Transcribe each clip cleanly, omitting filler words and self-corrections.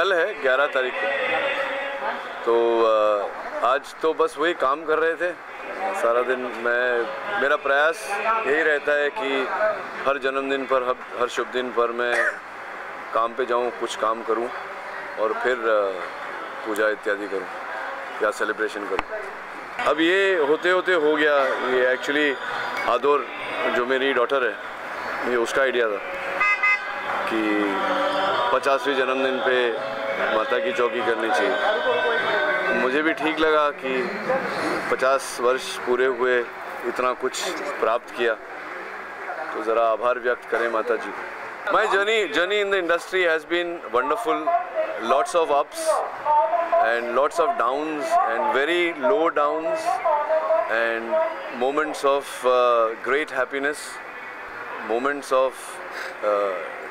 कल है 11 तारीख को, तो आज तो बस वही काम कर रहे थे सारा दिन। मेरा प्रयास यही रहता है कि हर जन्मदिन पर, हर शुभ दिन पर मैं काम पे जाऊं, कुछ काम करूं और फिर पूजा इत्यादि करूं या सेलिब्रेशन करूं। अब ये होते होते हो गया। ये एक्चुअली आदोर जो मेरी डॉटर है, ये उसका आइडिया था कि 50वें जन्मदिन पे माता की चौकी करनी चाहिए। मुझे भी ठीक लगा कि 50 वर्ष पूरे हुए, इतना कुछ प्राप्त किया, तो ज़रा आभार व्यक्त करें माता जी को। My journey in the industry has been wonderful. Lots of ups and lots of downs and very low downs and moments of great happiness, moments of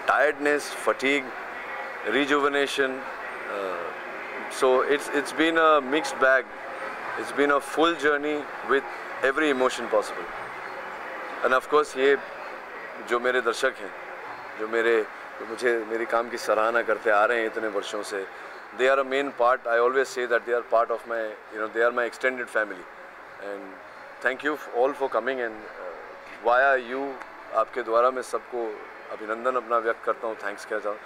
tiredness, fatigue, rejuvenation. So it's been a mixed bag. It's been a full journey with every emotion possible. And of course ये जो मेरे दर्शक हैं, जो मुझे मेरी काम की सराहना करते आ रहे हैं इतने वर्षों से, they are a main part. I always say that they are part of my, they are my extended family. And thank you all for coming and via you, आपके द्वारा मैं सबको अभिनंदन अपना व्यक्त करता हूँ, थैंक्स कहता हूँ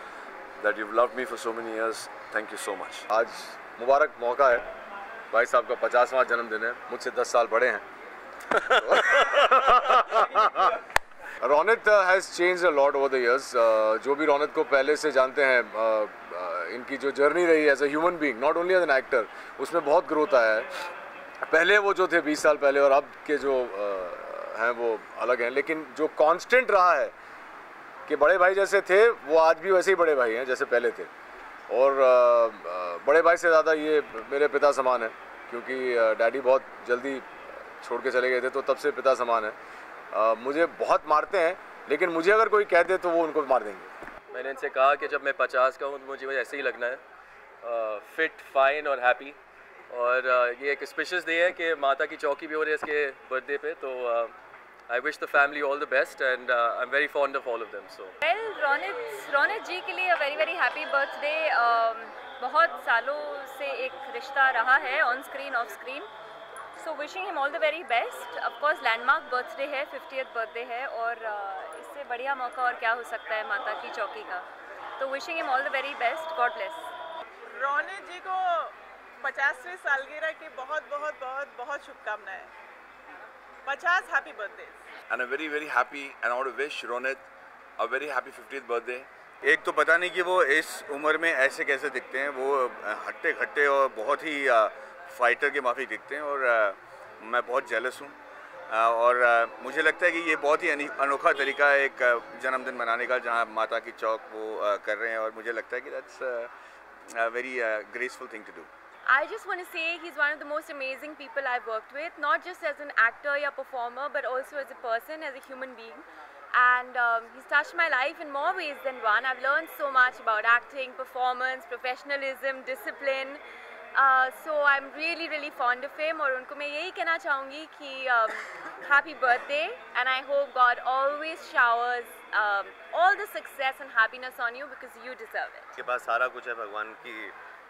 that you've loved me for so many years. Thank you so much. आज मुबारक मौका है, भाई साहब का 50वां जन्मदिन है, मुझसे 10 साल बड़े हैं। Ronit has change a lot over the years. जो भी रोनित को पहले से जानते हैं, इनकी जो जर्नी रही as a human being, not only as an actor, उसमें बहुत ग्रोथ आया है। पहले वो जो थे 20 साल पहले और अब के जो हैं वो अलग हैं, लेकिन जो कांस्टेंट रहा है कि बड़े भाई जैसे थे वो आज भी वैसे ही बड़े भाई हैं जैसे पहले थे। और बड़े भाई से ज़्यादा ये मेरे पिता समान है, क्योंकि डैडी बहुत जल्दी छोड़ के चले गए थे, तो तब से पिता समान है। मुझे बहुत मारते हैं, लेकिन मुझे अगर कोई कह दे तो वो उनको मार देंगे। मैंने इनसे कहा कि जब मैं 50 का हूँ तो मुझे ऐसे ही लगना है, फिट, फाइन और हैप्पी। और ये एक स्पेशल डे है कि माता की चौकी भी हो रही है इसके बर्थडे पे, तो I wish the family all the best and I'm very fond of all of them. So well, Ronit जी के लिए a very very happy birthday. बहुत सालों से एक रिश्ता रहा है, on screen of screen, so wishing him all the very best. Of course landmark birthday है, 50th बर्थडे है, और इससे बढ़िया मौका और क्या हो सकता है माता की चौकी का। तो wishing him all the very best. God bless. Ronit जी को 50वीं सालगिरह की बहुत बहुत बहुत बहुत शुभकामनाएं। 50 happy birthdays. And I'm very very happy and I want to wish Ronit a very happy 50th birthday. एक तो पता नहीं कि वो इस उम्र में ऐसे कैसे दिखते हैं, वो हट्टे खट्टे और बहुत ही फाइटर के माफिक दिखते हैं, और मैं बहुत जेलस हूँ। और मुझे लगता है कि ये बहुत ही अनोखा तरीका है एक जन्मदिन मनाने का, जहाँ माता की चौक वो कर रहे हैं, और मुझे लगता है कि that's a very graceful thing to do. I just want to say he's one of the most amazing people I've worked with, not just as an actor or performer, but also as a person, as a human being. And he's touched my life in more ways than one. I've learned so much about acting, performance, professionalism, discipline. So I'm really really fond of him, और उनको मैं यही कहना चाहूँगी कि happy birthday, and I hope God always showers all the success and happiness on you because you deserve it. के पास सारा कुछ है भगवान की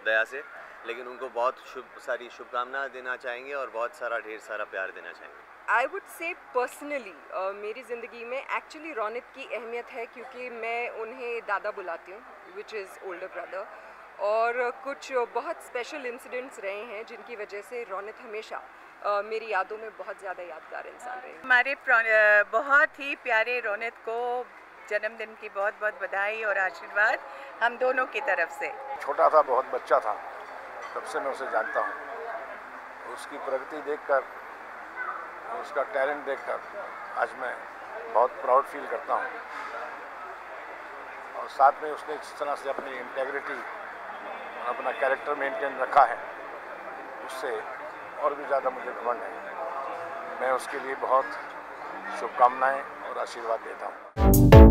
दया से, लेकिन उनको बहुत सारी शुभकामनाएं देना चाहेंगे और बहुत सारा ढेर सारा प्यार देना चाहेंगे। आई वुड से पर्सनली मेरी ज़िंदगी में एक्चुअली रोनित की अहमियत है, क्योंकि मैं उन्हें दादा बुलाती हूँ, विच इज़ ओल्डर ब्रदर, और कुछ बहुत स्पेशल इंसिडेंट्स रहे हैं जिनकी वजह से रोनित हमेशा मेरी यादों में बहुत ज़्यादा यादगार इंसान रहे। हमारे बहुत ही प्यारे रोनित को जन्मदिन की बहुत बहुत बधाई और आशीर्वाद हम दोनों की तरफ से। छोटा था, बहुत बच्चा था, तब से मैं उसे जानता हूँ। उसकी प्रगति देखकर, उसका टैलेंट देखकर आज मैं बहुत प्राउड फील करता हूँ, और साथ में उसने जिस तरह से अपनी इंटेग्रिटी, अपना कैरेक्टर मेंटेन रखा है, उससे और भी ज़्यादा मुझे घमंड है। मैं उसके लिए बहुत शुभकामनाएं और आशीर्वाद देता हूँ।